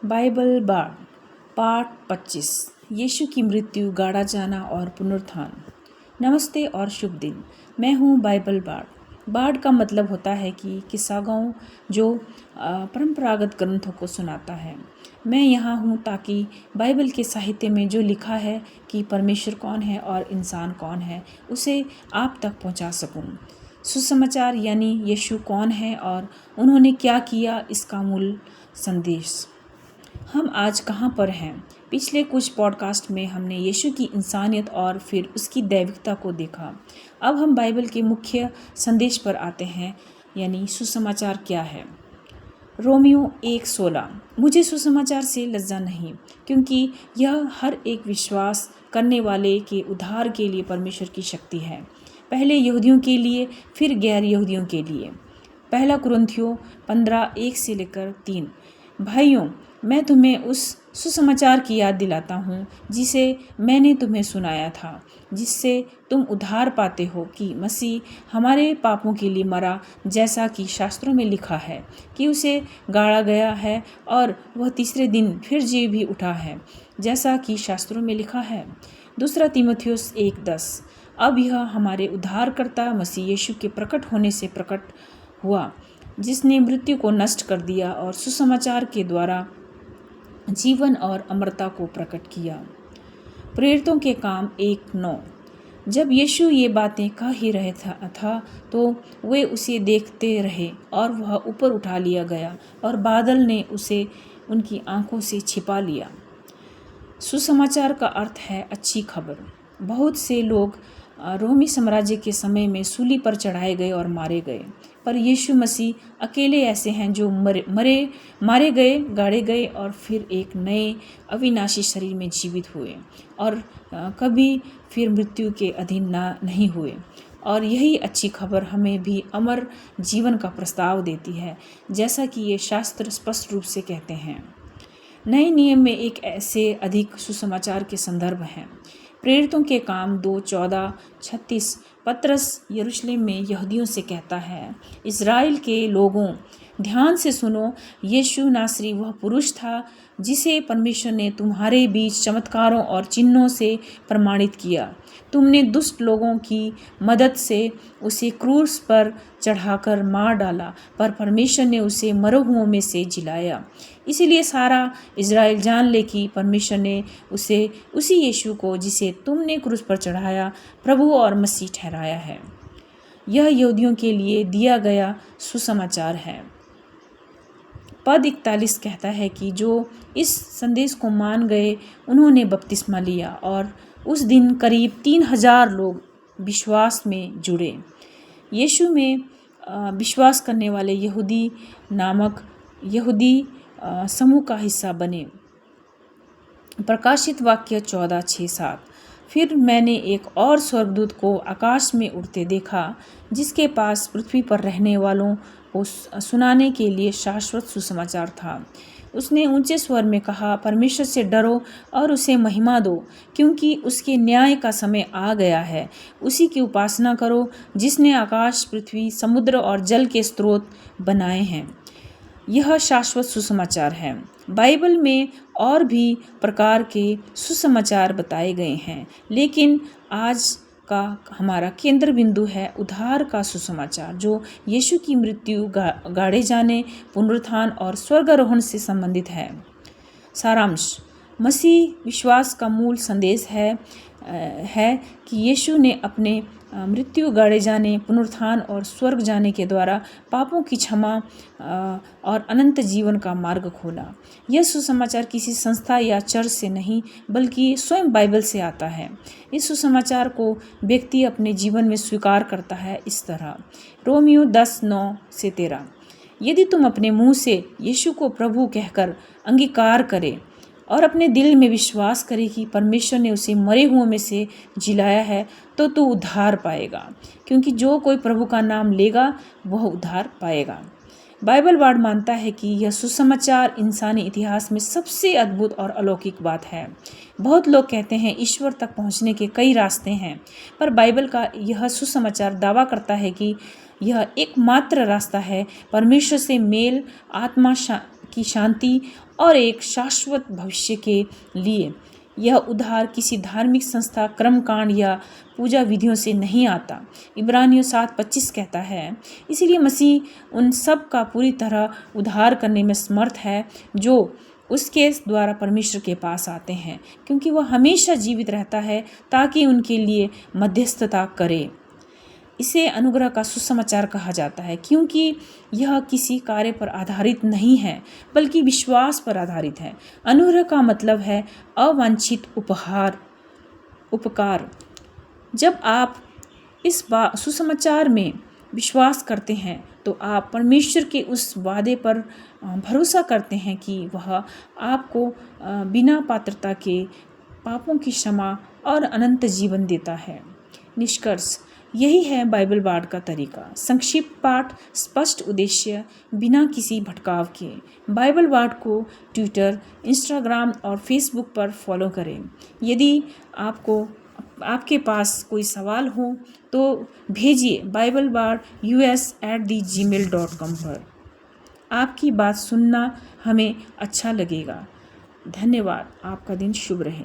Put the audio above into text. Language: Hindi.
बाइबल बाढ़ पार्ट 25 यीशु की मृत्यु, गाड़ा जाना और पुनरुत्थान। नमस्ते और शुभ दिन। मैं हूँ बाइबल बाढ़ का मतलब होता है कि किस्सा गाँव जो परंपरागत ग्रंथों को सुनाता है। मैं यहाँ हूँ ताकि बाइबल के साहित्य में जो लिखा है कि परमेश्वर कौन है और इंसान कौन है, उसे आप तक पहुँचा सकूँ। सुसमाचार यानी यीशु कौन है और उन्होंने क्या किया, इसका मूल संदेश। हम आज कहाँ पर हैं? पिछले कुछ पॉडकास्ट में हमने यीशु की इंसानियत और फिर उसकी दैविकता को देखा। अब हम बाइबल के मुख्य संदेश पर आते हैं, यानी सुसमाचार क्या है। रोमियो 1:16। मुझे सुसमाचार से लज्जा नहीं, क्योंकि यह हर एक विश्वास करने वाले के उद्धार के लिए परमेश्वर की शक्ति है, पहले यहूदियों के लिए फिर गैर यहूदियों के लिए। पहला कुरिन्थियों 15:1-3। भाइयों, मैं तुम्हें उस सुसमाचार की याद दिलाता हूँ जिसे मैंने तुम्हें सुनाया था, जिससे तुम उद्धार पाते हो कि मसीह हमारे पापों के लिए मरा, जैसा कि शास्त्रों में लिखा है कि उसे गाड़ा गया है और वह तीसरे दिन फिर जी भी उठा है, जैसा कि शास्त्रों में लिखा है। दूसरा तीमुथियुस 1:10। अब यह हमारे उद्धारकर्ता मसीह यीशु के प्रकट होने से प्रकट हुआ, जिसने मृत्यु को नष्ट कर दिया और सुसमाचार के द्वारा जीवन और अमरता को प्रकट किया। प्रेरितों के काम 1:9। जब यीशु ये बातें कह ही रहे था तो वे उसे देखते रहे और वह ऊपर उठा लिया गया और बादल ने उसे उनकी आंखों से छिपा लिया। सुसमाचार का अर्थ है अच्छी खबर। बहुत से लोग रोमी साम्राज्य के समय में सूली पर चढ़ाए गए और मारे गए, पर यीशु मसीह अकेले ऐसे हैं जो मारे गए, गाड़े गए और फिर एक नए अविनाशी शरीर में जीवित हुए और कभी फिर मृत्यु के अधीन नहीं हुए। और यही अच्छी खबर हमें भी अमर जीवन का प्रस्ताव देती है, जैसा कि ये शास्त्र स्पष्ट रूप से कहते हैं। नए नियम में एक ऐसे अधिक सुसमाचार के संदर्भ हैं। प्रेरितों के काम 2:14-36। पतरस यरूशलेम में यहूदियों से कहता है, इज़राइल के लोगों, ध्यान से सुनो, यीशु नासरी वह पुरुष था जिसे परमेश्वर ने तुम्हारे बीच चमत्कारों और चिन्हों से प्रमाणित किया। तुमने दुष्ट लोगों की मदद से उसे क्रूस पर चढ़ाकर मार डाला, पर परमेश्वर ने उसे मरे हुओं में से जिलाया। इसीलिए सारा इज़राइल जान ले कि परमेश्वर ने उसी यीशु को, जिसे तुमने क्रूस पर चढ़ाया, प्रभु और मसीह ठहराया है। यह यहूदियों के लिए दिया गया सुसमाचार है। पद 41 कहता है कि जो इस संदेश को मान गए उन्होंने बपतिस्मा लिया और उस दिन करीब 3,000 लोग विश्वास में जुड़े। यीशु में विश्वास करने वाले यहूदी समूह का हिस्सा बने। प्रकाशित वाक्य 14:6-7। फिर मैंने एक और स्वर्गदूत को आकाश में उड़ते देखा, जिसके पास पृथ्वी पर रहने वालों को सुनाने के लिए शाश्वत सुसमाचार था। उसने ऊंचे स्वर में कहा, परमेश्वर से डरो और उसे महिमा दो, क्योंकि उसके न्याय का समय आ गया है। उसी की उपासना करो जिसने आकाश, पृथ्वी, समुद्र और जल के स्रोत बनाए हैं। यह शाश्वत सुसमाचार है। बाइबल में और भी प्रकार के सुसमाचार बताए गए हैं, लेकिन आज का हमारा केंद्र बिंदु है उद्धार का सुसमाचार, जो यीशु की मृत्यु, गाड़े जाने, पुनरुत्थान और स्वर्गारोहण से संबंधित है। सारांश: मसीह विश्वास का मूल संदेश है कि यीशु ने अपने मृत्यु, गाड़े जाने, पुनरुत्थान और स्वर्ग जाने के द्वारा पापों की क्षमा और अनंत जीवन का मार्ग खोला। यह सुसमाचार किसी संस्था या चर्च से नहीं, बल्कि स्वयं बाइबल से आता है। इस सुसमाचार को व्यक्ति अपने जीवन में स्वीकार करता है इस तरह। रोमियो 10:9-13। यदि तुम अपने मुंह से यीशु को प्रभु कहकर अंगीकार करे और अपने दिल में विश्वास करे कि परमेश्वर ने उसे मरे हुओं में से जिलाया है, तो तू उद्धार पाएगा, क्योंकि जो कोई प्रभु का नाम लेगा वह उद्धार पाएगा। बाइबल बाढ़ मानता है कि यह सुसमाचार इंसानी इतिहास में सबसे अद्भुत और अलौकिक बात है। बहुत लोग कहते हैं ईश्वर तक पहुंचने के कई रास्ते हैं, पर बाइबल का यह सुसमाचार दावा करता है कि यह एकमात्र रास्ता है परमेश्वर से मेल, आत्मा की शांति और एक शाश्वत भविष्य के लिए। यह उद्धार किसी धार्मिक संस्था, कर्मकांड या पूजा विधियों से नहीं आता। इब्रानियों 7:25 कहता है, इसीलिए मसीह उन सब का पूरी तरह उद्धार करने में समर्थ है जो उसके द्वारा परमेश्वर के पास आते हैं, क्योंकि वह हमेशा जीवित रहता है ताकि उनके लिए मध्यस्थता करे। इसे अनुग्रह का सुसमाचार कहा जाता है, क्योंकि यह किसी कार्य पर आधारित नहीं है बल्कि विश्वास पर आधारित है। अनुग्रह का मतलब है अवांछित उपकार। जब आप इस सुसमाचार में विश्वास करते हैं तो आप परमेश्वर के उस वादे पर भरोसा करते हैं कि वह आपको बिना पात्रता के पापों की क्षमा और अनंत जीवन देता है। निष्कर्ष, यही है बाइबल पाठ का तरीका। संक्षिप्त पाठ, स्पष्ट उद्देश्य, बिना किसी भटकाव के। बाइबल पाठ को ट्विटर, इंस्टाग्राम और फेसबुक पर फॉलो करें। यदि आपके पास कोई सवाल हो तो भेजिए biblebar.us@gmail.com पर। आपकी बात सुनना हमें अच्छा लगेगा। धन्यवाद। आपका दिन शुभ रहे।